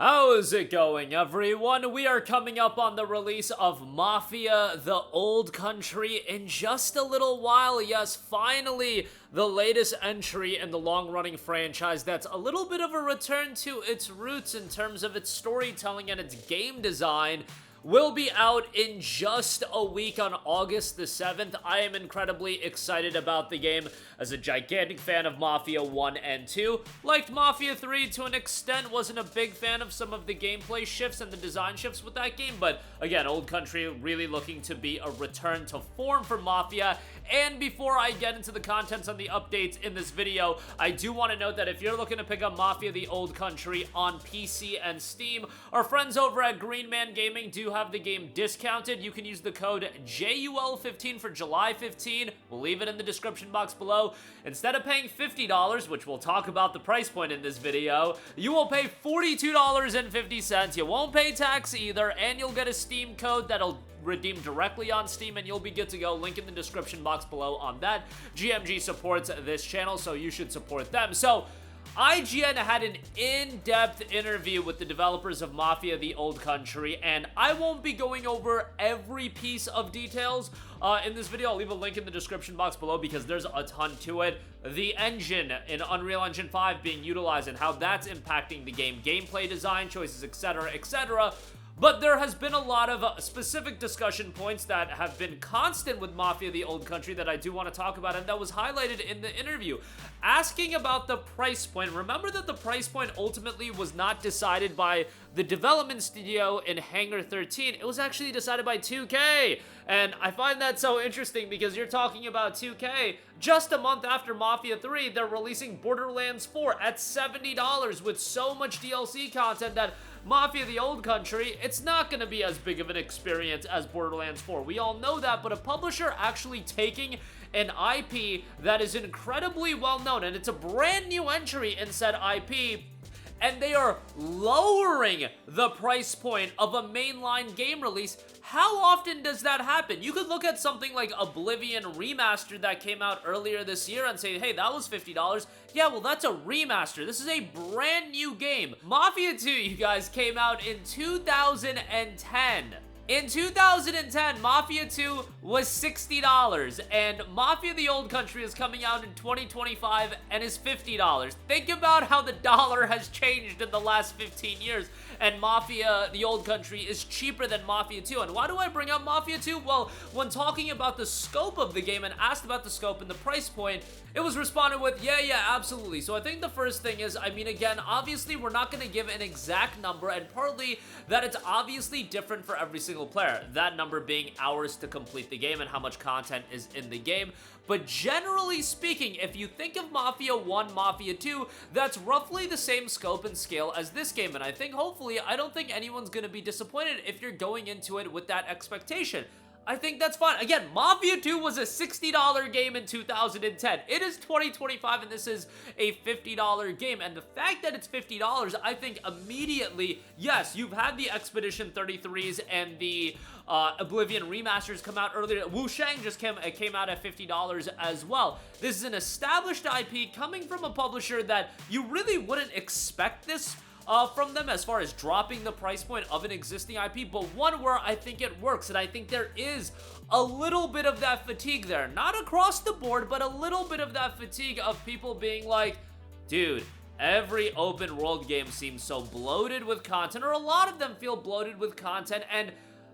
How's it going, everyone? We are coming up on the release of Mafia: The Old Country in just a little while. Yes, finally, the latest entry in the long-running franchise that's a little bit of a return to its roots in terms of its storytelling and its game design. Will be out in just a week on August the 7th. I am incredibly excited about the game as a gigantic fan of Mafia 1 and 2. Liked Mafia 3 to an extent, wasn't a big fan of some of the gameplay shifts and the design shifts with that game, but again, Old Country really looking to be a return to form for Mafia. And before I get into the contents and the updates in this video, I do want to note that if you're looking to pick up Mafia: The Old Country on PC and Steam, our friends over at Green Man Gaming do have the game discounted. You can use the code JUL15 for July 15. We'll leave it in the description box below. Instead of paying $50, which we'll talk about the price point in this video, you will pay $42.50. You won't pay tax either, and you'll get a Steam code that'll redeem directly on Steam, and you'll be good to go. Link in the description box below on that. GMG supports this channel, so you should support them. So IGN had an in-depth interview with the developers of Mafia: The Old Country, and I won't be going over every piece of details in this video. I'll leave a link in the description box below because there's a ton to it. The engine in Unreal Engine 5 being utilized and how that's impacting the game, gameplay design choices, etc., etc. But there has been a lot of specific discussion points that have been constant with Mafia: The Old Country that I do want to talk about, and that was highlighted in the interview. Asking about the price point, remember that the price point ultimately was not decided by the development studio in Hangar 13. It was actually decided by 2K. And I find that so interesting because you're talking about 2K. Just a month after Mafia 3, they're releasing Borderlands 4 at $70 with so much DLC content that Mafia: The Old Country, it's not going to be as big of an experience as Borderlands 4. We all know that, but a publisher actually taking an IP that is incredibly well known, and it's a brand new entry in said IP, and they are lowering the price point of a mainline game release. How often does that happen? You could look at something like Oblivion Remastered that came out earlier this year and say, hey, that was $50. Yeah, well, that's a remaster. This is a brand new game. Mafia 2, you guys, came out in 2010. In 2010, Mafia 2 was $60, and Mafia: The Old Country is coming out in 2025 and is $50. Think about how the dollar has changed in the last 15 years, and Mafia: The Old Country is cheaper than Mafia 2. And why do I bring up Mafia 2? Well, when talking about the scope of the game and asked about the scope and the price point, it was responded with, yeah, absolutely. So I think the first thing is, I mean, again, obviously we're not going to give an exact number, and partly that it's obviously different for every single player, that number being hours to complete the game and how much content is in the game. But generally speaking, if you think of Mafia 1, Mafia 2, that's roughly the same scope and scale as this game, and I think hopefully, I don't think anyone's going to be disappointed if you're going into it with that expectation. I think that's fine. Again, Mafia 2 was a $60 game in 2010. It is 2025 and this is a $50 game. And the fact that it's $50, I think immediately, yes, you've had the Expedition 33s and the Oblivion remasters come out earlier. Wu Shang just came out at $50 as well. This is an established IP coming from a publisher that you really wouldn't expect this from them as far as dropping the price point of an existing IP, but one where I think it works, and I think there is a little bit of that fatigue there. Not across the board, but a little bit of that fatigue of people being like, dude, every open world game seems so bloated with content, or a lot of them feel bloated with content. And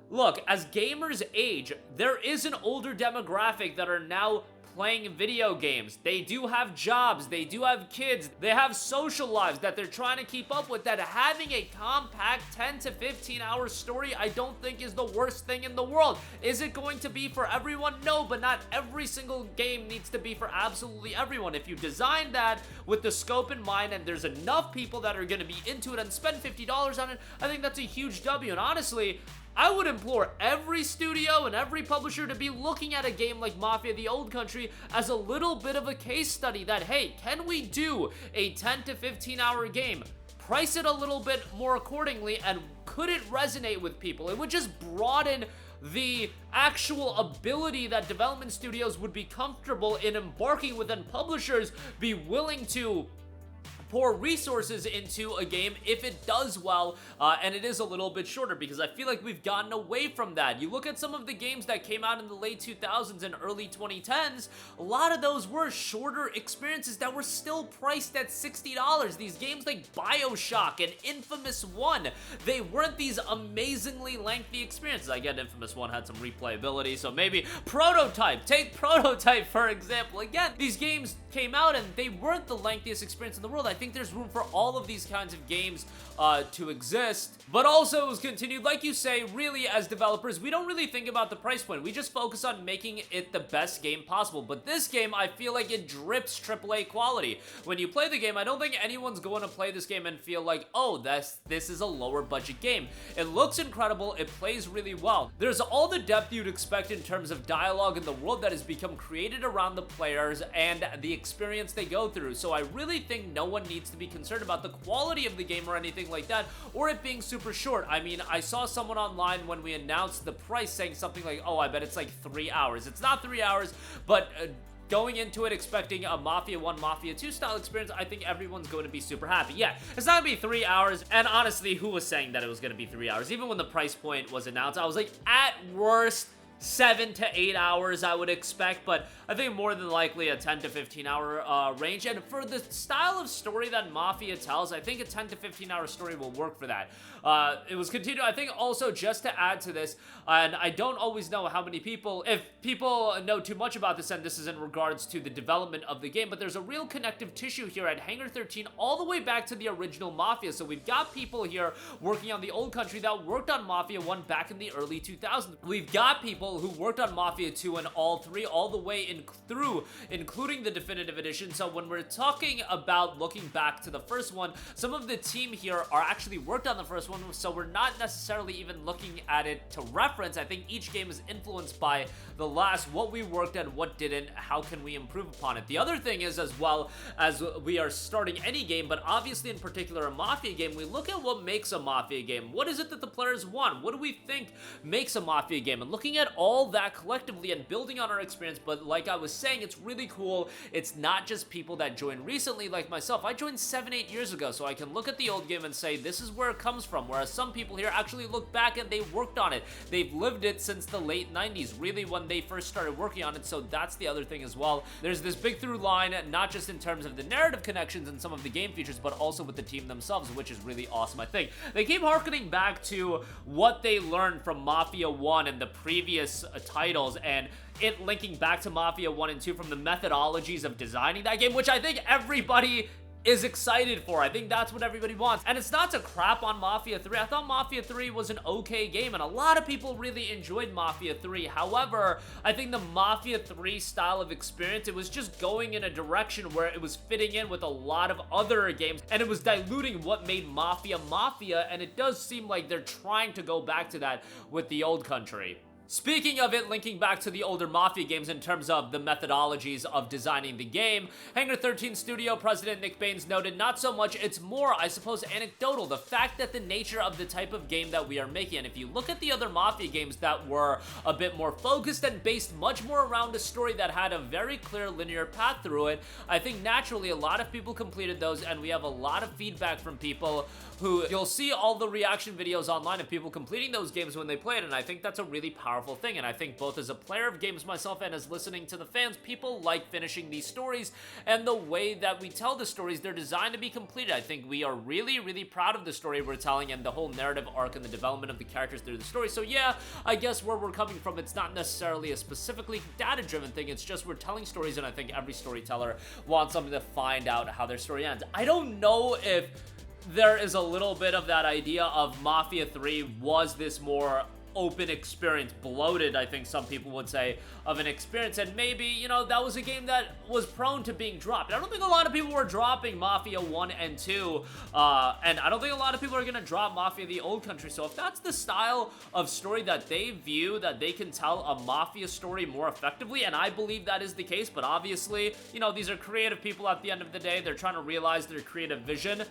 look, as gamers age, there is an older demographic that are now playing video games. They do have jobs, they do have kids, they have social lives that they're trying to keep up with, that having a compact 10 to 15 hour story I don't think is the worst thing in the world. Is it going to be for everyone? No, but not every single game needs to be for absolutely everyone. If you design that with the scope in mind and there's enough people that are going to be into it and spend $50 on it, I think that's a huge W. And honestly, I would implore every studio and every publisher to be looking at a game like Mafia: The Old Country as a little bit of a case study that, hey, can we do a 10 to 15 hour game? Price it a little bit more accordingly, and could it resonate with people? It would just broaden the actual ability that development studios would be comfortable in embarking with, and publishers be willing to pour resources into a game if it does well, and it is a little bit shorter, because I feel like we've gotten away from that. You look at some of the games that came out in the late 2000s and early 2010s, a lot of those were shorter experiences that were still priced at $60. These games like BioShock and Infamous 1, they weren't these amazingly lengthy experiences. I get Infamous 1 had some replayability, so maybe Prototype. Take Prototype, for example. Again, these games came out and they weren't the lengthiest experience in the world. I think there's room for all of these kinds of games to exist. But also, it was continued, like you say, really, as developers, we don't really think about the price point. We just focus on making it the best game possible. But this game, I feel like it drips AAA quality. When you play the game, I don't think anyone's going to play this game and feel like, oh, this is a lower budget game. It looks incredible. It plays really well. There's all the depth you'd expect in terms of dialogue in the world that has become created around the players and the experience they go through. So I really think no one needs to be concerned about the quality of the game or anything like that, or it being super short. I mean, I saw someone online when we announced the price saying something like, oh, I bet it's like 3 hours. It's not 3 hours, but going into it expecting a Mafia 1, Mafia 2 style experience, I think everyone's going to be super happy. Yeah, it's not going to be 3 hours, and honestly, who was saying that it was going to be 3 hours? Even when the price point was announced, I was like, at worst, 7 to 8 hours I would expect, but I think more than likely a 10 to 15 hour range. And for the style of story that Mafia tells, I think a 10 to 15 hour story will work for that. It was continued, I think also just to add to this, and I don't always know how many people, if people know too much about this, and this is in regards to the development of the game, but there's a real connective tissue here at Hangar 13 all the way back to the original Mafia. So we've got people here working on the old country that worked on Mafia 1 back in the early 2000s. We've got people who worked on Mafia 2 and all 3 all the way through, including the definitive edition. So when we're talking about looking back to the first one, some of the team here are actually worked on the first one, so we're not necessarily even looking at it to reference. I think each game is influenced by the last, what we worked on, what didn't, how can we improve upon it. The other thing is, as well as we are starting any game, but obviously in particular a Mafia game, we look at what makes a Mafia game. What is it that the players want? What do we think makes a Mafia game? And looking at all that collectively and building on our experience. But like I was saying, it's really cool. It's not just people that joined recently like myself. I joined 7-8 years ago, so I can look at the old game and say this is where it comes from, whereas some people here actually look back and they worked on it. They've lived it since the late 90s, really, when they first started working on it. So that's the other thing as well. There's this big through line, not just in terms of the narrative connections and some of the game features, but also with the team themselves, which is really awesome. I think they keep harkening back to what they learned from Mafia 1 and the previous titles, and it linking back to Mafia 1 and 2 from the methodologies of designing that game, which I think everybody is excited for. I think that's what everybody wants. And it's not to crap on Mafia 3. I thought Mafia 3 was an okay game, and a lot of people really enjoyed Mafia 3. However, I think the Mafia 3 style of experience, it was just going in a direction where it was fitting in with a lot of other games, and it was diluting what made Mafia Mafia, and it does seem like they're trying to go back to that with the old country. Speaking of it, linking back to the older Mafia games in terms of the methodologies of designing the game, Hangar 13 studio president Nick Baines noted not so much, it's more, I suppose, anecdotal, the fact that the nature of the type of game that we are making. And if you look at the other Mafia games that were a bit more focused and based much more around a story that had a very clear linear path through it, I think naturally a lot of people completed those, and we have a lot of feedback from people who, you'll see all the reaction videos online of people completing those games when they play it, and I think that's a really powerful thing. And I think both as a player of games myself and as listening to the fans, people like finishing these stories, and the way that we tell the stories, they're designed to be completed. I think we are really, really proud of the story we're telling and the whole narrative arc and the development of the characters through the story. So yeah, I guess where we're coming from, it's not necessarily a specifically data-driven thing, it's just we're telling stories, and I think every storyteller wants something to find out how their story ends. I don't know if there is a little bit of that idea of Mafia 3 was this more open experience, bloated, I think some people would say, of an experience, and maybe, you know, that was a game that was prone to being dropped. I don't think a lot of people were dropping Mafia 1 and 2, and I don't think a lot of people are gonna drop Mafia the Old Country. So if that's the style of story that they view, that they can tell a Mafia story more effectively, and I believe that is the case, but obviously, you know, these are creative people at the end of the day, they're trying to realize their creative vision.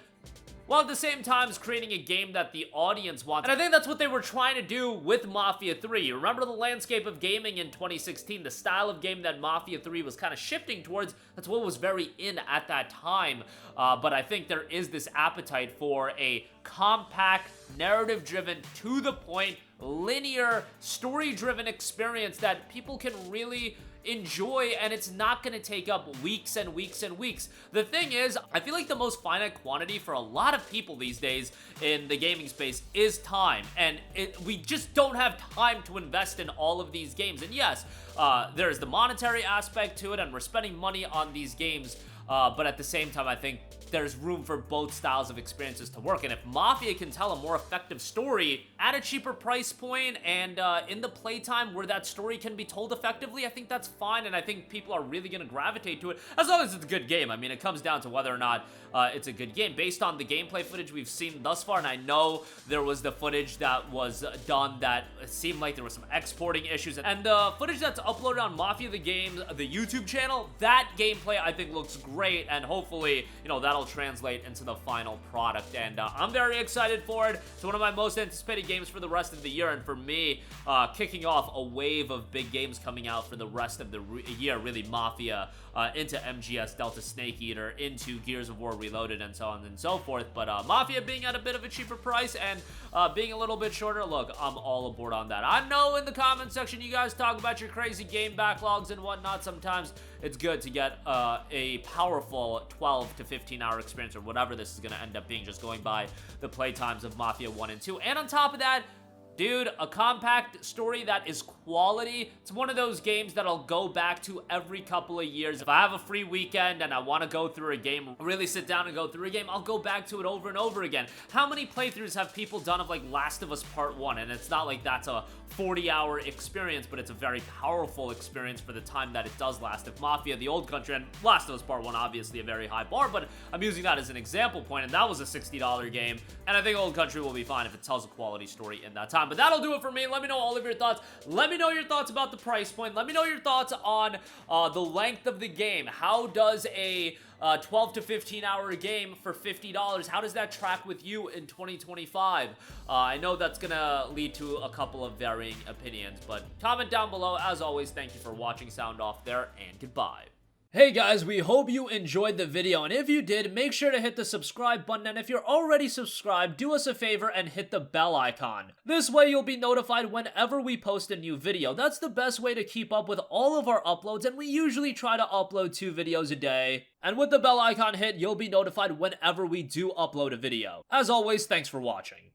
while at the same time creating a game that the audience wants. And I think that's what they were trying to do with Mafia 3. You remember the landscape of gaming in 2016, the style of game that Mafia 3 was kind of shifting towards? That's what was very in at that time. But I think there is this appetite for a compact, narrative-driven, to-the-point, linear, story-driven experience that people can really enjoy, and it's not going to take up weeks and weeks and weeks. The thing is, I feel like the most finite quantity for a lot of people these days in the gaming space is time, and we just don't have time to invest in all of these games. And yes, there's the monetary aspect to it, and we're spending money on these games, but at the same time, I think there's room for both styles of experiences to work. And if Mafia can tell a more effective story at a cheaper price point and in the playtime where that story can be told effectively, I think that's fine, and I think people are really going to gravitate to it as long as it's a good game. I mean, it comes down to whether or not it's a good game based on the gameplay footage we've seen thus far. And I know there was the footage that was done that seemed like there was some exporting issues, and the footage that's uploaded on Mafia the Game, the YouTube channel, that gameplay I think looks great, and hopefully, you know, that'll translate into the final product. And I'm very excited for it. It's one of my most anticipated games for the rest of the year, and for me, kicking off a wave of big games coming out for the rest of the year, really Mafia, into MGS, Delta Snake Eater, into Gears of War Reloaded, and so on and so forth. But Mafia being at a bit of a cheaper price and being a little bit shorter, look, I'm all aboard on that. I know in the comment section you guys talk about your crazy game backlogs and whatnot. Sometimes it's good to get a powerful 12 to 15 hour experience, or whatever this is going to end up being, just going by the playtimes of Mafia 1 and 2. And on top of that, dude, a compact story that is quality. It's one of those games that I'll go back to every couple of years. If I have a free weekend and I want to go through a game, really sit down and go through a game, I'll go back to it over and over again. How many playthroughs have people done of, like, Last of Us Part 1? And it's not like that's a 40-hour experience, but it's a very powerful experience for the time that it does last. If Mafia, the Old Country, and Last of Us Part 1, obviously a very high bar, but I'm using that as an example point, and that was a $60 game, and I think Old Country will be fine if it tells a quality story in that time. But that'll do it for me. Let me know all of your thoughts. Let me know your thoughts about the price point. Let me know your thoughts on the length of the game. How does a 12 to 15 hour game for $50, how does that track with you in 2025? I know that's gonna lead to a couple of varying opinions, but comment down below. As always, thank you for watching. Sound off there, and goodbye. Hey guys, we hope you enjoyed the video, and if you did, make sure to hit the subscribe button, and if you're already subscribed, do us a favor and hit the bell icon. This way you'll be notified whenever we post a new video. That's the best way to keep up with all of our uploads, and we usually try to upload 2 videos a day. And with the bell icon hit, you'll be notified whenever we do upload a video. As always, thanks for watching.